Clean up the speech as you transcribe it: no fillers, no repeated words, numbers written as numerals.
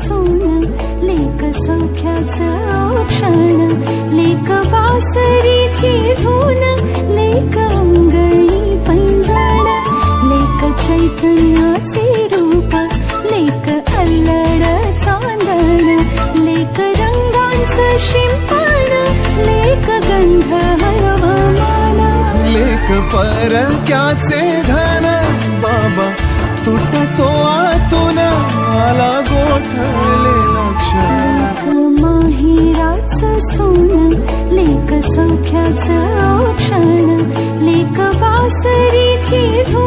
सोन लेक सौख्याचं औक्षण लेक बासरीची धून लेक अंगणी पैंजण लेक चैतन्याचे रूप लेक अल्लड चांदण लेक रंगांचं शिंपण लेक गंध हवामान लेक परक्याचे धन बाबा तुटतो आतून आला गोठलेला क्षण माहेराचं सोन लेक सौख्याचं औक्षण लेक बासरीची धून